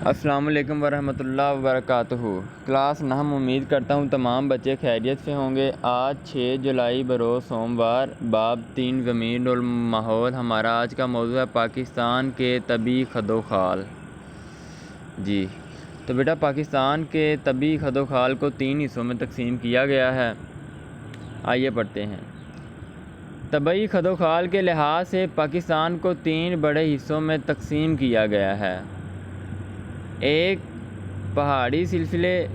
السلام علیکم ورحمۃ اللہ وبرکاتہ۔ کلاس نحو امید کرتا ہوں تمام بچے خیریت سے ہوں گے۔ آج 6 جولائی بروز سوموار، باب 3 زمین اور ماحول۔ ہمارا آج کا موضوع ہے پاکستان کے طبی خد و خال۔ جی تو بیٹا پاکستان کے طبی خد و خال کو 3 حصوں میں تقسیم کیا گیا ہے۔ آئیے پڑھتے ہیں۔ طبی خد و خال کے لحاظ سے پاکستان کو 3 بڑے حصوں میں تقسیم کیا گیا ہے۔ 1 پہاڑی سلسلے،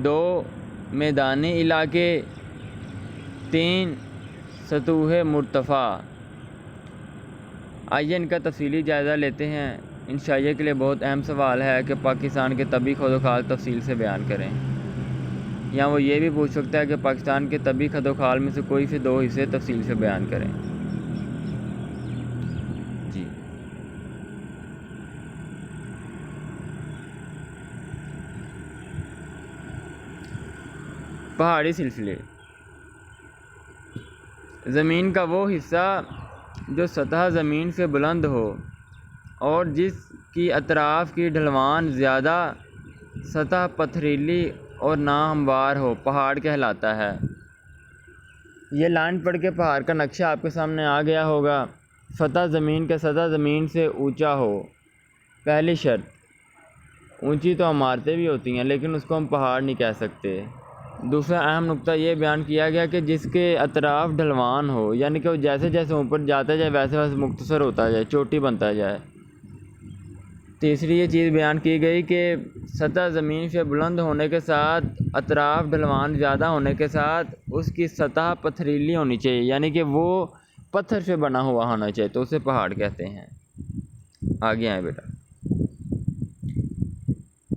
2 میدانی علاقے، 3 سطوح مرتفع۔ آئیے ان کا تفصیلی جائزہ لیتے ہیں۔ انشائیہ کے لیے بہت اہم سوال ہے کہ پاکستان کے طبی خد و خال تفصیل سے بیان کریں، یا وہ یہ بھی پوچھ سکتا ہے کہ پاکستان کے طبی خد و خال میں سے کوئی سے 2 حصے تفصیل سے بیان کریں۔ جی پہاڑی سلسلے، زمین کا وہ حصہ جو سطح زمین سے بلند ہو اور جس کی اطراف کی ڈھلوان زیادہ سطح پتھریلی اور ناہموار ہو، پہاڑ کہلاتا ہے۔ یہ لائن پڑھ کے پہاڑ کا نقشہ آپ کے سامنے آ گیا ہوگا۔ سطح زمین سے اونچا ہو۔ پہلی شرط، اونچی تو عمارتیں بھی ہوتی ہیں لیکن اس کو ہم پہاڑ نہیں کہہ سکتے۔ دوسرا اہم نقطہ یہ بیان کیا گیا کہ جس کے اطراف ڈھلوان ہو، یعنی کہ وہ جیسے جیسے اوپر جاتا جائے ویسے ویسے مختصر ہوتا جائے، چوٹی بنتا جائے۔ تیسری یہ چیز بیان کی گئی کہ سطح زمین سے بلند ہونے کے ساتھ اطراف ڈھلوان زیادہ ہونے کے ساتھ اس کی سطح پتھریلی ہونی چاہیے، یعنی کہ وہ پتھر سے بنا ہوا ہونا چاہیے، تو اسے پہاڑ کہتے ہیں۔ آگے آئیں بیٹا۔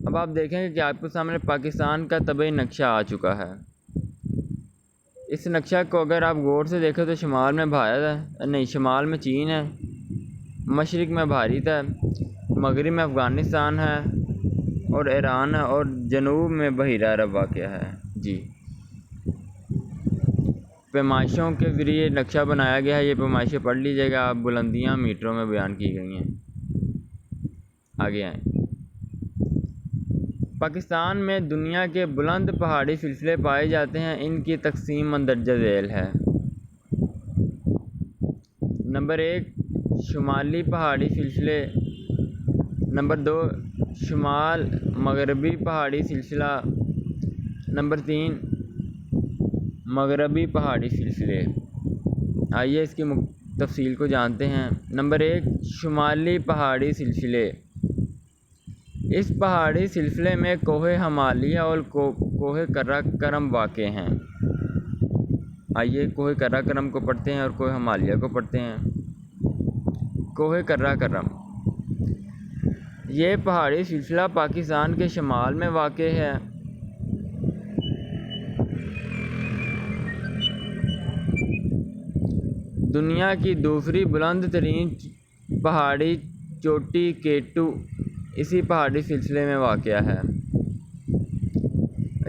اب آپ دیکھیں گے کہ آپ کے سامنے پاکستان کا طبعی نقشہ آ چکا ہے۔ اس نقشہ کو اگر آپ غور سے دیکھیں تو شمال میں شمال میں چین ہے، مشرق میں بھارت ہے، مغرب میں افغانستان ہے اور ایران ہے، اور جنوب میں بحیرہ عرب واقع ہے۔ جی پیمائشوں کے ذریعے نقشہ بنایا گیا ہے، یہ پیمائشیں پڑھ لیجیے گا آپ، بلندیاں میٹروں میں بیان کی گئی ہیں۔ آگے آئیں۔ پاکستان میں دنیا کے بلند پہاڑی سلسلے پائے جاتے ہیں۔ ان کی تقسیم مندرجہ ذیل ہے۔ نمبر 1 شمالی پہاڑی سلسلے، نمبر 2 شمال مغربی پہاڑی سلسلہ، نمبر 3 مغربی پہاڑی سلسلے۔ آئیے اس کی تفصیل کو جانتے ہیں۔ نمبر 1 شمالی پہاڑی سلسلے۔ اس پہاڑی سلسلے میں کوہ ہمالیہ اور کوہ کرہ کرم واقع ہیں۔ آئیے کوہ کرہ کرم کو پڑھتے ہیں اور کوہ ہمالیہ کو پڑھتے ہیں۔ کوہ کرہ کرم، یہ پہاڑی سلسلہ پاکستان کے شمال میں واقع ہے۔ دنیا کی دوسری بلند ترین پہاڑی چوٹی کیٹو اسی پہاڑی سلسلے میں واقع ہے۔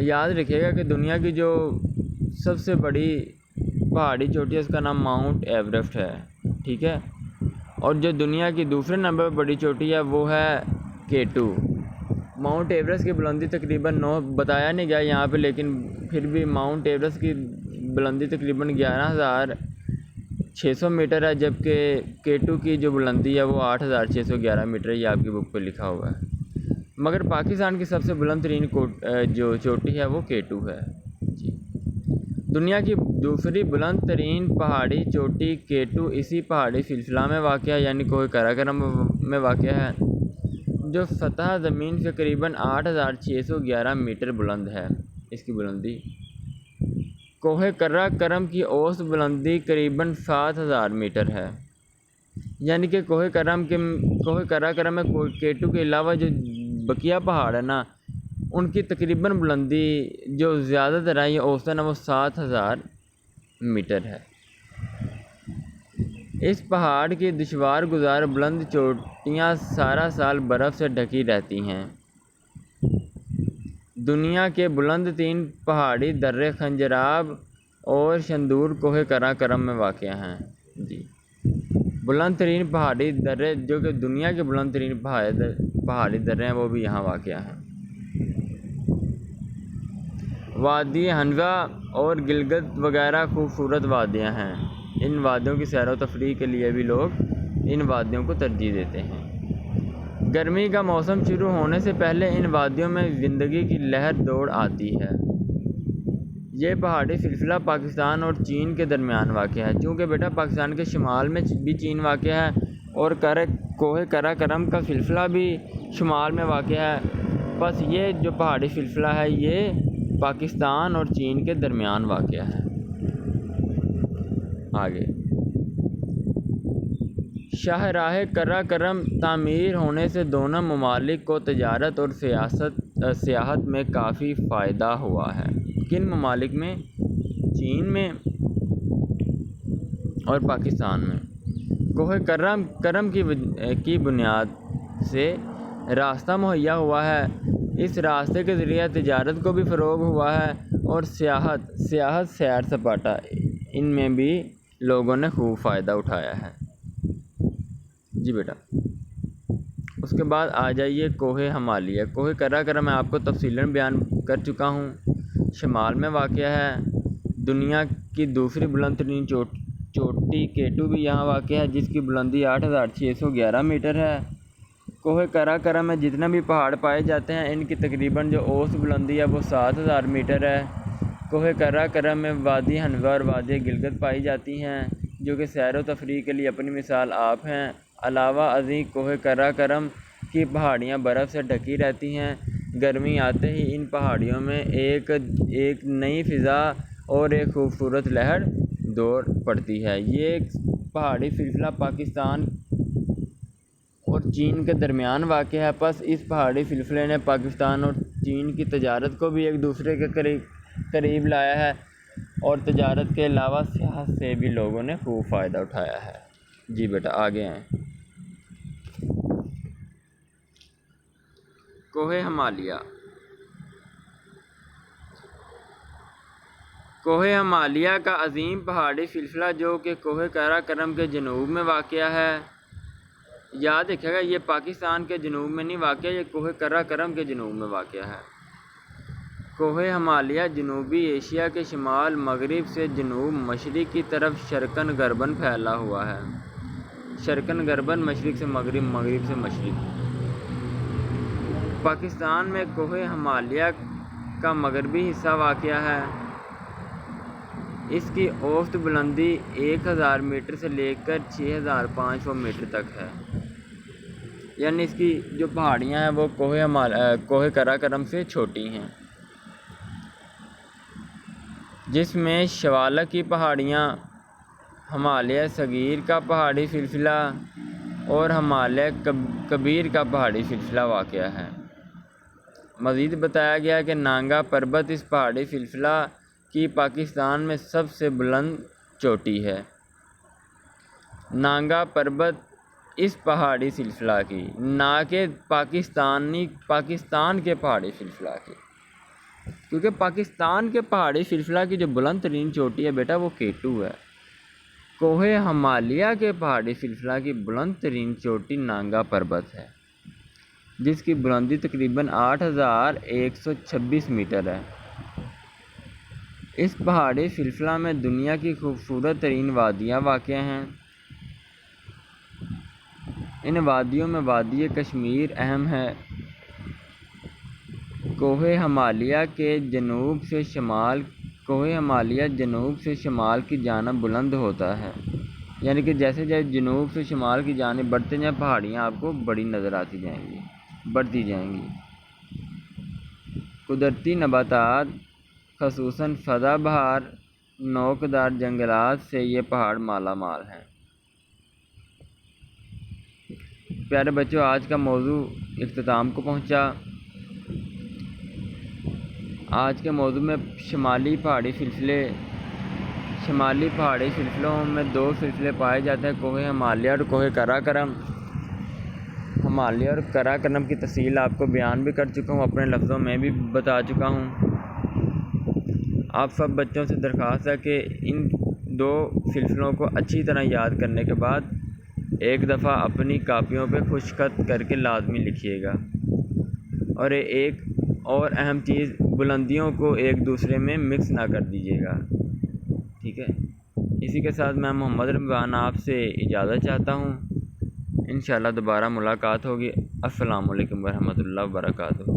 یاد رکھیے گا کہ دنیا کی جو سب سے بڑی پہاڑی چوٹی ہے اس کا نام ماؤنٹ ایوریسٹ ہے، ٹھیک ہے، اور جو دنیا کی دوسرے نمبر پر بڑی چوٹی ہے وہ ہے کیٹو۔ ماؤنٹ ایوریسٹ کی بلندی تقریباً 9 بتایا نہیں گیا یہاں پہ، لیکن پھر بھی ماؤنٹ ایوریسٹ کی بلندی تقریباً 11,600 میٹر ہے، جبکہ کیٹو کی جو بلندی ہے وہ 8,611 میٹر ہے۔ یہ آپ کی بک پہ لکھا ہوا ہے، مگر پاکستان کی سب سے بلند ترین جو چوٹی ہے وہ کیٹو ہے۔ جی دنیا کی دوسری بلند ترین پہاڑی چوٹی کیٹو اسی پہاڑی سلسلہ میں واقع ہے، یعنی کوہ کرہ کرم میں واقع ہے، جو سطح زمین سے قریباً 8,611 میٹر بلند ہے۔ اس کی بلندی کوہ کرہ کرم کی اوسط بلندی قریباً 7,000 میٹر ہے، یعنی کہ کوہ کرہ کرم میں کیٹو کے علاوہ جو بقیہ پہاڑ ہے نا، ان کی تقریباً بلندی جو زیادہ تر ہے یہ اوسطاً وہ 7,000 میٹر ہے۔ اس پہاڑ کی دشوار گزار بلند چوٹیاں سارا سال برف سے ڈھکی رہتی ہیں۔ دنیا کے بلند ترین پہاڑی درے خنجراب اور شندور کوہ کرہ کرم میں واقع ہیں۔ جی بلند ترین پہاڑی درے جو کہ دنیا کے بلند ترین پہاڑی درے ہیں وہ بھی یہاں واقع ہیں۔ وادی ہنزہ اور گلگت وغیرہ خوبصورت وادیاں ہیں۔ ان وادیوں کی سیر و تفریح کے لیے بھی لوگ ان وادیوں کو ترجیح دیتے ہیں۔ گرمی کا موسم شروع ہونے سے پہلے ان وادیوں میں زندگی کی لہر دوڑ آتی ہے۔ یہ پہاڑی سلسلہ پاکستان اور چین کے درمیان واقع ہے۔ چونکہ بیٹا پاکستان کے شمال میں بھی چین واقع ہے اور کوہ قراقرم کا سلسلہ بھی شمال میں واقع ہے، بس یہ جو پہاڑی سلسلہ ہے یہ پاکستان اور چین کے درمیان واقع ہے۔ آگے شاہراہ قراقرم تعمیر ہونے سے دونوں ممالک کو تجارت اور سیاحت میں کافی فائدہ ہوا ہے۔ کن ممالک میں؟ چین میں اور پاکستان میں۔ کوہ قراقرم کی بنیاد سے راستہ مہیا ہوا ہے۔ اس راستے کے ذریعے تجارت کو بھی فروغ ہوا ہے اور سیاحت سیر سپاٹا ان میں بھی لوگوں نے خوب فائدہ اٹھایا ہے۔ جی بیٹا، اس کے بعد آ جائیے کوہ ہمالیہ۔ کوہ قراقرم میں آپ کو تفصیلاً بیان کر چکا ہوں، شمال میں واقع ہے۔ دنیا کی دوسری بلند ترین چوٹی K2 بھی یہاں واقع ہے جس کی بلندی 8611 میٹر ہے۔ کوہ قراقرم میں جتنے بھی پہاڑ پائے جاتے ہیں ان کی تقریباً جو اوسط بلندی ہے وہ 7000 میٹر ہے۔ کوہ قراقرم میں وادی ہنزہ اور وادی گلگت پائی جاتی ہیں جو کہ سیر و تفریح کے لیے اپنی مثال آپ ہیں۔ علاوہ ازیں کوہ قراقرم کی پہاڑیاں برف سے ڈھکی رہتی ہیں۔ گرمی آتے ہی ان پہاڑیوں میں ایک نئی فضا اور ایک خوبصورت لہر دوڑ پڑتی ہے۔ یہ پہاڑی سلسلہ پاکستان اور چین کے درمیان واقع ہے، پس اس پہاڑی سلسلے نے پاکستان اور چین کی تجارت کو بھی ایک دوسرے کے قریب لایا ہے اور تجارت کے علاوہ سیاحت سے بھی لوگوں نے خوب فائدہ اٹھایا ہے۔ جی بیٹا آگے ہیں۔ کوہ ہمالیہ۔ کوہ ہمالیہ کا عظیم پہاڑی سلسلہ جو کہ کوہ قراقرم کے جنوب میں واقع ہے۔ یاد رکھیے گا یہ پاکستان کے جنوب میں نہیں واقع، یہ کوہ قراقرم کے جنوب میں واقع ہے۔ کوہ ہمالیہ جنوبی ایشیا کے شمال مغرب سے جنوب مشرق کی طرف شرقاً غرباً پھیلا ہوا ہے۔ شرقاً غرباً، مشرق سے مغرب، مغرب سے مشرق۔ پاکستان میں کوہ ہمالیہ کا مغربی حصہ واقع ہے۔ اس کی اوسط بلندی 1000 میٹر سے لے کر 6500 میٹر تک ہے، یعنی اس کی جو پہاڑیاں ہیں وہ کوہ قراقرم سے چھوٹی ہیں، جس میں شوالہ کی پہاڑیاں، ہمالیہ صغیر کا پہاڑی سلسلہ اور ہمالیہ کبیر کا پہاڑی سلسلہ واقع ہے۔ مزید بتایا گیا کہ نانگا پربت اس پہاڑی سلسلہ کی پاکستان میں سب سے بلند چوٹی ہے۔ نانگا پربت اس پہاڑی سلسلہ کی، نہ کہ پاکستان کے پہاڑی سلسلہ کی، کیونکہ پاکستان کے پہاڑی سلسلہ کی جو بلند ترین چوٹی ہے بیٹا وہ K2 ہے۔ کوہ ہمالیہ کے پہاڑی سلسلہ کی بلند ترین چوٹی نانگا پربت ہے جس کی بلندی تقریباً 8126 میٹر ہے۔ اس پہاڑی سلسلہ میں دنیا کی خوبصورت ترین وادیاں واقع ہیں۔ ان وادیوں میں وادی کشمیر اہم ہے۔ کوہ ہمالیہ جنوب سے شمال کی جانب بلند ہوتا ہے، یعنی کہ جیسے جیسے جنوب سے شمال کی جانب بڑھتے جائیں پہاڑیاں آپ کو بڑی نظر آتی جائیں گی، بڑھتی جائیں گی۔ قدرتی نباتات خصوصاً سدا بہار نوکدار جنگلات سے یہ پہاڑ مالا مال ہیں۔ پیارے بچوں، آج کا موضوع اختتام کو پہنچا۔ آج کے موضوع میں شمالی پہاڑی سلسلوں میں 2 سلسلے پائے جاتے ہیں، کوہ ہمالیہ اور کوہ قراقرم۔ ہمالیہ اور قراقرم کی تفصیل آپ کو بیان بھی کر چکا ہوں، اپنے لفظوں میں بھی بتا چکا ہوں۔ آپ سب بچوں سے درخواست ہے کہ ان 2 سلسلوں کو اچھی طرح یاد کرنے کے بعد ایک دفعہ اپنی کاپیوں پہ خشک کر کے لازمی لکھیے گا۔ اور ایک اور اہم چیز، بلندیوں کو ایک دوسرے میں مکس نہ کر دیجیے گا، ٹھیک ہے۔ اسی کے ساتھ میں محمد رمضان آپ سے اجازت چاہتا ہوں، انشاءاللہ دوبارہ ملاقات ہوگی۔ السلام علیکم ورحمۃ اللہ وبرکاتہ۔